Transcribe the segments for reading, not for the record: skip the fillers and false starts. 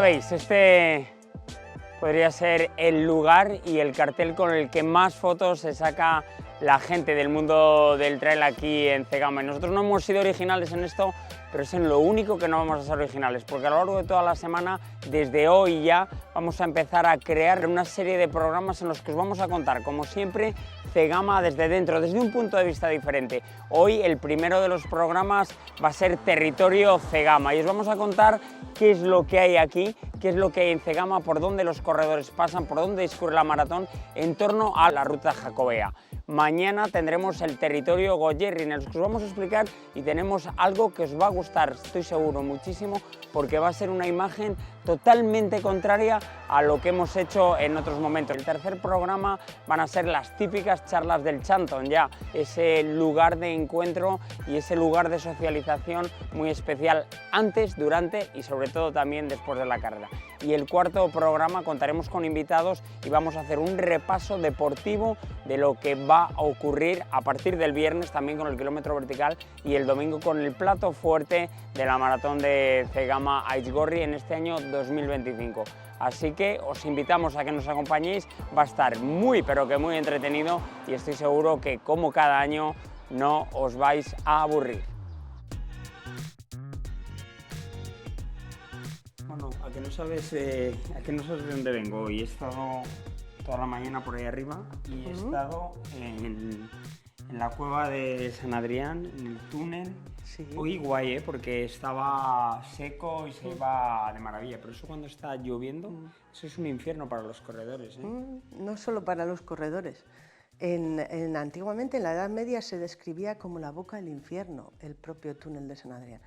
sabéis, este podría ser el lugar y el cartel con el que más fotos se saca la gente del mundo del trail aquí en Cegama. Y nosotros no hemos sido originales en esto, pero es en lo único que no vamos a ser originales, porque a lo largo de toda la semana, desde hoy ya, vamos a empezar a crear una serie de programas en los que os vamos a contar, como siempre, Cegama desde dentro, desde un punto de vista diferente. Hoy el primero de los programas va a ser Territorio Cegama y os vamos a contar qué es lo que hay aquí, qué es lo que hay en Cegama, por dónde los corredores pasan, por dónde discurre la maratón en torno a la ruta jacobea. Mañana tendremos el Territorio Goierri, en el que os vamos a explicar y tenemos algo que os va a gustar, estoy seguro, muchísimo, porque va a ser una imagen totalmente contraria a lo que hemos hecho en otros momentos. El tercer programa van a ser las típicas charlas del Chanton, ya ese lugar de encuentro y ese lugar de socialización muy especial antes, durante y sobre todo también después de la carrera. Y el cuarto programa contaremos con invitados y vamos a hacer un repaso deportivo de lo que va a ocurrir a partir del viernes también con el kilómetro vertical y el domingo con el plato fuerte de la maratón de Cegama Aizgorri en este año 2025. Así que os invitamos a que nos acompañéis, va a estar muy pero que muy entretenido y estoy seguro que como cada año no os vais a aburrir. Bueno, a que no sabes de dónde vengo y he estado toda la mañana por ahí arriba y he estado en la cueva de San Adrián, en el túnel. Sí. Hoy guay, porque estaba seco y se iba de maravilla, pero eso cuando está lloviendo, eso es un infierno para los corredores. No solo para los corredores. Antiguamente, en la Edad Media, se describía como la boca del infierno, el propio túnel de San Adrián,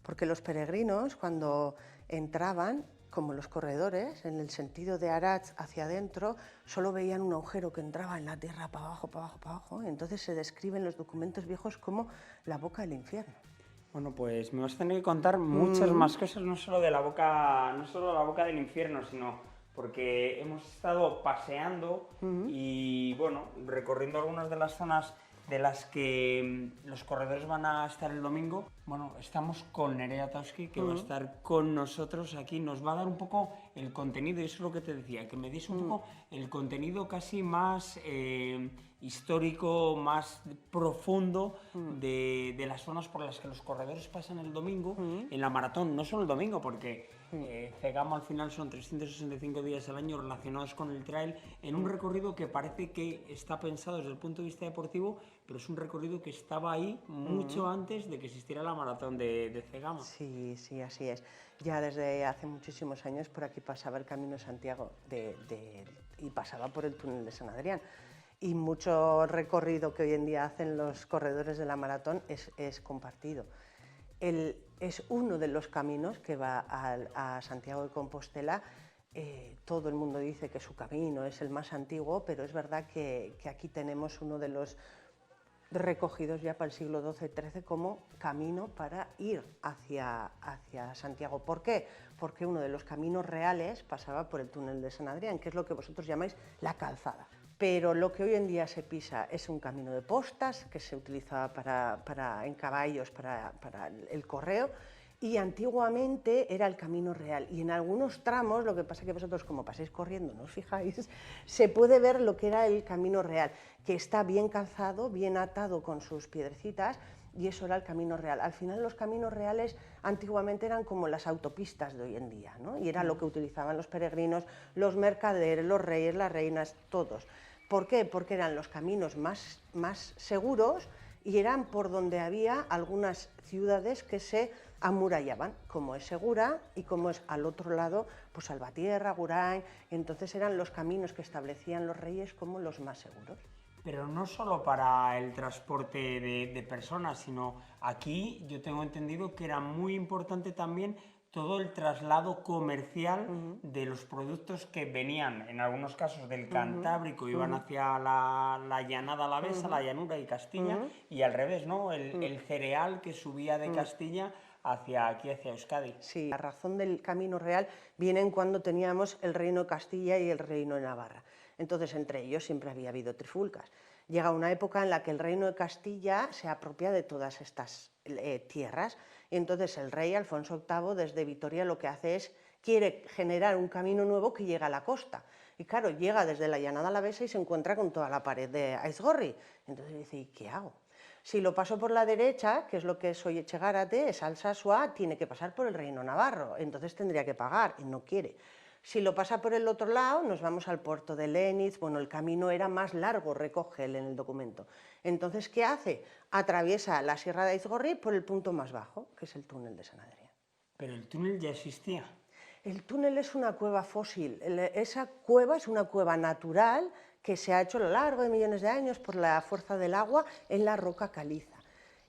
porque los peregrinos, cuando entraban, como los corredores, en el sentido de Aratz hacia adentro, solo veían un agujero que entraba en la tierra para abajo, para abajo, para abajo. Entonces se describe en los documentos viejos como la boca del infierno. Bueno, pues me vas a tener que contar muchas más cosas, no solo la boca del infierno, sino porque hemos estado paseando y bueno, recorriendo algunas de las zonas de las que los corredores van a estar el domingo. Bueno, estamos con Nerea Tauski, que va a estar con nosotros aquí, nos va a dar un poco el contenido, y eso es lo que te decía, que me des un poco el contenido casi más histórico, más profundo de las zonas por las que los corredores pasan el domingo en la maratón, no solo el domingo, porque Cegama al final son 365 días al año relacionados con el trail, en un recorrido que parece que está pensado desde el punto de vista deportivo, pero es un recorrido que estaba ahí mucho antes de que existiera la maratón de Cegama. Sí, sí, así es. Ya desde hace muchísimos años por aquí pasaba el Camino de Santiago y pasaba por el túnel de San Adrián. Y mucho recorrido que hoy en día hacen los corredores de la maratón es compartido. Es uno de los caminos que va a Santiago de Compostela. Todo el mundo dice que su camino es el más antiguo, pero es verdad que aquí tenemos uno de los recogidos ya para el siglo XII-XIII como camino para ir hacia Santiago. ¿Por qué? Porque uno de los caminos reales pasaba por el túnel de San Adrián, que es lo que vosotros llamáis la calzada. Pero lo que hoy en día se pisa es un camino de postas que se utilizaba en caballos para el correo, y antiguamente era el camino real, y en algunos tramos, lo que pasa es que vosotros como pasáis corriendo no os fijáis, se puede ver lo que era el camino real, que está bien calzado, bien atado con sus piedrecitas, y eso era el camino real. Al final los caminos reales antiguamente eran como las autopistas de hoy en día, ¿no? Y era lo que utilizaban los peregrinos, los mercaderes, los reyes, las reinas, todos. ¿Por qué? Porque eran los caminos más seguros y eran por donde había algunas ciudades que se amurallaban, como es Segura y como es al otro lado, pues Salvatierra, Agurain. Entonces eran los caminos que establecían los reyes como los más seguros. Pero no solo para el transporte de personas, sino aquí yo tengo entendido que era muy importante también todo el traslado comercial de los productos que venían, en algunos casos del Cantábrico, iban hacia la llanada alavesa, la llanura y Castilla, y al revés, ¿no? El cereal que subía de Castilla hacia Euskadi. Sí, la razón del camino real viene en cuando teníamos el reino de Castilla y el reino de Navarra. Entonces, entre ellos siempre había habido trifulcas. Llega una época en la que el reino de Castilla se apropia de todas estas tierras, y entonces el rey Alfonso VIII desde Vitoria lo que hace es quiere generar un camino nuevo que llegue a la costa. Y claro, llega desde la Llanada Alavesa y se encuentra con toda la pared de Aizgorri. Entonces dice, ¿y qué hago? Si lo paso por la derecha, que es lo que es Etxegárate, es Alsasua, tiene que pasar por el Reino Navarro, entonces tendría que pagar, y no quiere. Si lo pasa por el otro lado, nos vamos al puerto de Lénitz, bueno, el camino era más largo, recoge él en el documento. Entonces, ¿qué hace? Atraviesa la Sierra de Aizgorri por el punto más bajo, que es el túnel de San Adrián. ¿Pero el túnel ya existía? El túnel es una cueva fósil, esa cueva es una cueva natural que se ha hecho a lo largo de millones de años por la fuerza del agua en la roca caliza.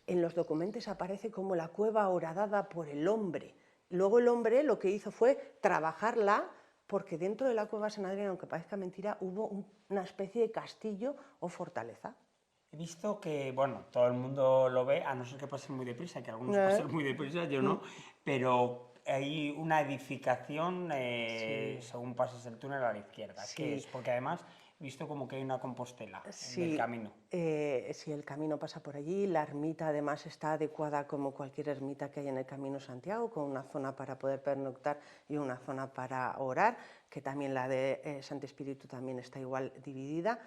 En los documentos aparece como la cueva horadada por el hombre. Luego el hombre lo que hizo fue trabajarla porque dentro de la cueva San Adrián, aunque parezca mentira, hubo una especie de castillo o fortaleza. He visto que, bueno, todo el mundo lo ve, a no ser que pasen muy deprisa, que algunos pasan muy deprisa, yo no, pero hay una edificación según pasas el túnel a la izquierda, que es porque además he visto como que hay una Compostela en el camino. Sí, el camino pasa por allí, la ermita además está adecuada como cualquier ermita que hay en el Camino Santiago, con una zona para poder pernoctar y una zona para orar, que también la de Santo Espíritu también está igual dividida.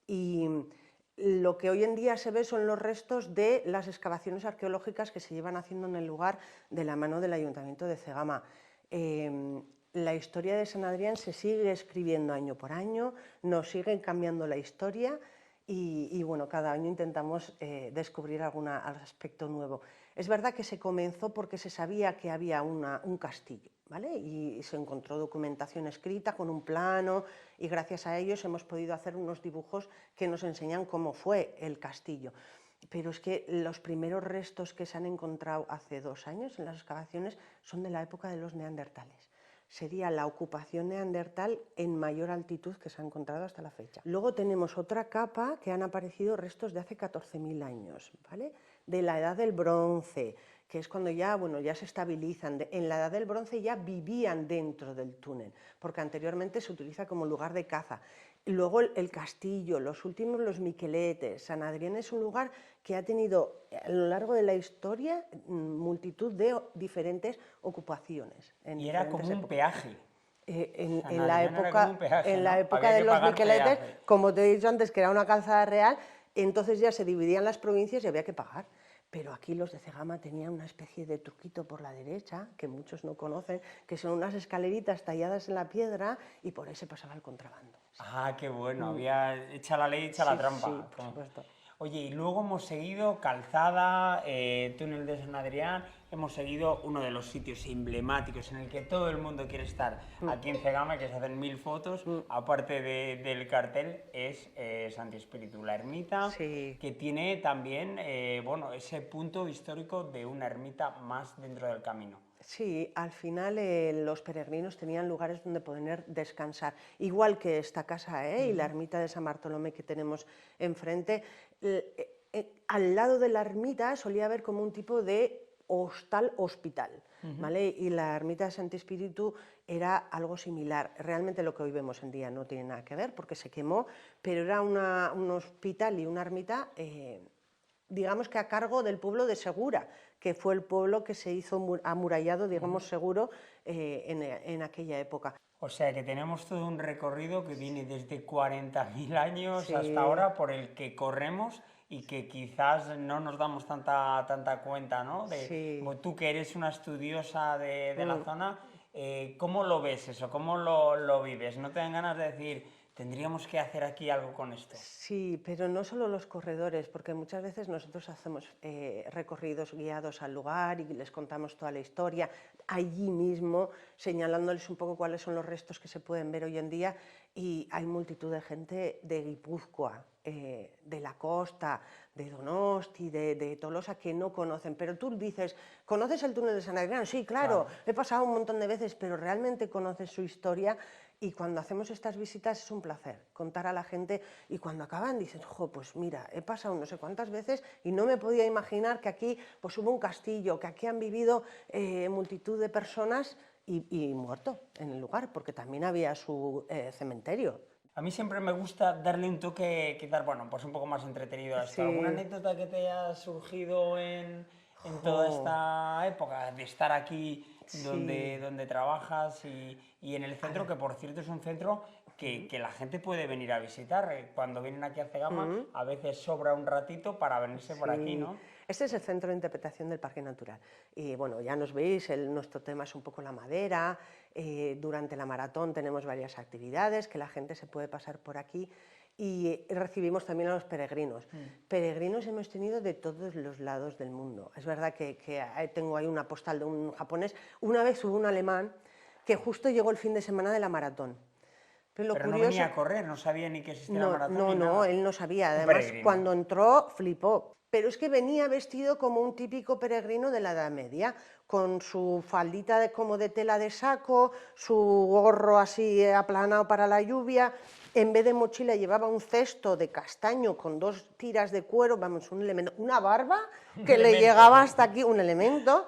Y lo que hoy en día se ve son los restos de las excavaciones arqueológicas que se llevan haciendo en el lugar de la mano del Ayuntamiento de Cegama. La historia de San Adrián se sigue escribiendo año por año, nos siguen cambiando la historia y bueno, cada año intentamos descubrir algún aspecto nuevo. Es verdad que se comenzó porque se sabía que había un castillo, ¿vale? Y se encontró documentación escrita con un plano y gracias a ellos hemos podido hacer unos dibujos que nos enseñan cómo fue el castillo. Pero es que los primeros restos que se han encontrado hace 2 años en las excavaciones son de la época de los neandertales. Sería la ocupación neandertal en mayor altitud que se ha encontrado hasta la fecha. Luego tenemos otra capa que han aparecido restos de hace 14.000 años, ¿vale? De la edad del bronce, que es cuando ya, bueno, ya se estabilizan. En la edad del bronce ya vivían dentro del túnel, porque anteriormente se utiliza como lugar de caza. Luego el castillo, los últimos los miqueletes. San Adrián es un lugar que ha tenido a lo largo de la historia multitud de diferentes ocupaciones. Y era como un peaje. En la época de los miqueletes, como te he dicho antes, que era una calzada real, entonces ya se dividían las provincias y había que pagar. Pero aquí los de Cegama tenían una especie de truquito por la derecha, que muchos no conocen, que son unas escaleritas talladas en la piedra y por ahí se pasaba el contrabando. Ah, qué bueno, había hecha la ley, hecha la trampa. Sí, por supuesto. Oye, y luego hemos seguido Calzada, Túnel de San Adrián, hemos seguido uno de los sitios emblemáticos en el que todo el mundo quiere estar aquí en Cegama, que se hacen 1000 fotos, aparte del cartel, es Santi Espíritu, la ermita, que tiene también bueno, ese punto histórico de una ermita más dentro del camino. Sí, al final los peregrinos tenían lugares donde poder descansar, igual que esta casa y la ermita de San Bartolomé que tenemos enfrente. Al lado de la ermita solía haber como un tipo de hostal-hospital, ¿vale? Y la ermita de Santi Espíritu era algo similar. Realmente lo que hoy vemos en día no tiene nada que ver porque se quemó, pero era un hospital y una ermita digamos que a cargo del pueblo de Segura, que fue el pueblo que se hizo amurallado, digamos, seguro en aquella época. O sea que tenemos todo un recorrido que viene desde 40.000 años hasta ahora por el que corremos y que quizás no nos damos tanta cuenta, ¿no? Como tú que eres una estudiosa de la zona, ¿cómo lo ves eso? ¿Cómo lo vives? ¿No te dan ganas de decir... ¿Tendríamos que hacer aquí algo con esto? Sí, pero no solo los corredores, porque muchas veces nosotros hacemos recorridos guiados al lugar y les contamos toda la historia allí mismo, señalándoles un poco cuáles son los restos que se pueden ver hoy en día, y hay multitud de gente de Guipúzcoa, de la costa, de Donosti, de Tolosa, que no conocen. Pero tú dices, ¿conoces el túnel de San Adrián? Sí, claro, he pasado un montón de veces, pero realmente conoces su historia. Y cuando hacemos estas visitas es un placer contar a la gente y cuando acaban dicen, jo, pues mira, he pasado no sé cuántas veces y no me podía imaginar que aquí pues hubo un castillo, que aquí han vivido multitud de personas y muerto en el lugar, porque también había su cementerio. A mí siempre me gusta darle un toque, quizás, bueno, pues un poco más entretenido a esto. ¿Alguna anécdota que te haya surgido en toda esta época de estar aquí donde trabajas y en el centro, que por cierto es un centro que la gente puede venir a visitar. Cuando vienen aquí a Cegama, a veces sobra un ratito para venirse por aquí, ¿no? Este es el centro de interpretación del Parque Natural. Y bueno, ya nos veis, nuestro tema es un poco la madera. Durante la maratón tenemos varias actividades que la gente se puede pasar por aquí. Y recibimos también a los peregrinos. Peregrinos hemos tenido de todos los lados del mundo. Es verdad que tengo ahí una postal de un japonés. Una vez hubo un alemán que justo llegó el fin de semana de la maratón. Pero no venía a correr, no sabía ni que existía la maratón. No, ni nada. Él no sabía. Además, cuando entró, flipó. Pero es que venía vestido como un típico peregrino de la Edad Media, con su faldita como de tela de saco, su gorro así aplanado para la lluvia. En vez de mochila llevaba un cesto de castaño con 2 tiras de cuero, vamos, un elemento, una barba que le llegaba hasta aquí, un elemento.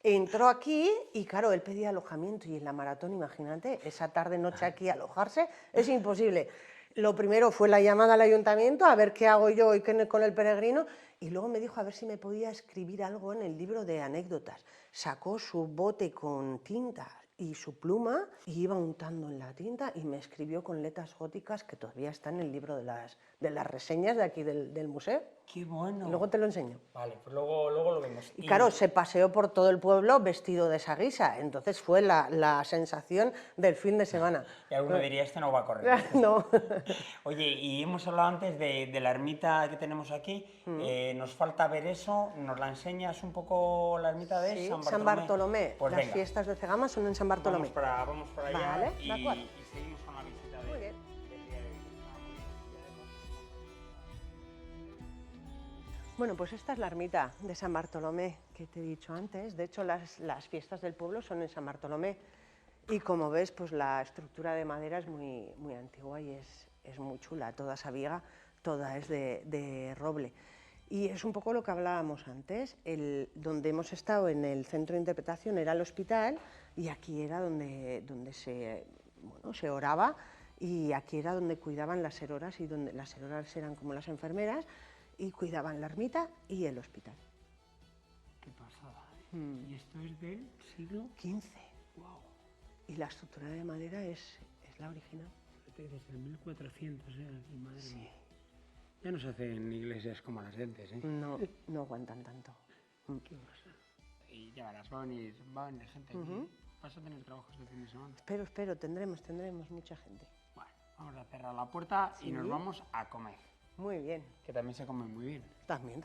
Entró aquí y claro, él pedía alojamiento y en la maratón, imagínate, esa tarde-noche aquí alojarse es imposible. Lo primero fue la llamada al ayuntamiento a ver qué hago yo hoy con el peregrino y luego me dijo a ver si me podía escribir algo en el libro de anécdotas. Sacó su bote con tinta y su pluma y iba untando en la tinta y me escribió con letras góticas que todavía está en el libro de las reseñas de aquí del museo. ¡Qué bueno! Luego te lo enseño. Vale, pues luego lo vemos. Y claro, se paseó por todo el pueblo vestido de esa guisa, entonces fue la sensación del fin de semana. Y alguno diría, este no va a correr. No. Oye, y hemos hablado antes de la ermita que tenemos aquí, nos falta ver eso, ¿nos la enseñas un poco la ermita de Sí, San Bartolomé? San Bartolomé. Pues las venga. fiestas de Cegama son en San Bartolomé. Vamos para allá. Vale, y, de acuerdo. y seguimos con la visita Muy bien. del día de hoy. Bueno, pues esta es la ermita de San Bartolomé que te he dicho antes. De hecho, las fiestas del pueblo son en San Bartolomé. Y como ves, pues la estructura de madera es muy, muy antigua y es muy chula. Toda esa viga, toda es de roble. Y es un poco lo que hablábamos antes. Donde hemos estado en el centro de interpretación era el hospital y aquí era donde se oraba y aquí era donde cuidaban las seroras y donde las seroras eran como las enfermeras y cuidaban la ermita y el hospital. Qué pasada. ¿Y esto es del siglo XV. Wow. Y la estructura de madera es la original. Desde el 1400, aquí, madre Sí. mía. Ya no se hacen iglesias como las de antes, ¿eh? No aguantan tanto. Qué pasa. Y ya verás, va a venir gente aquí. Vas a tener trabajo este fin de semana. Espero, tendremos mucha gente. Bueno, vamos a cerrar la puerta y Sí. nos vamos a comer. Muy bien. Que también se come muy bien. También.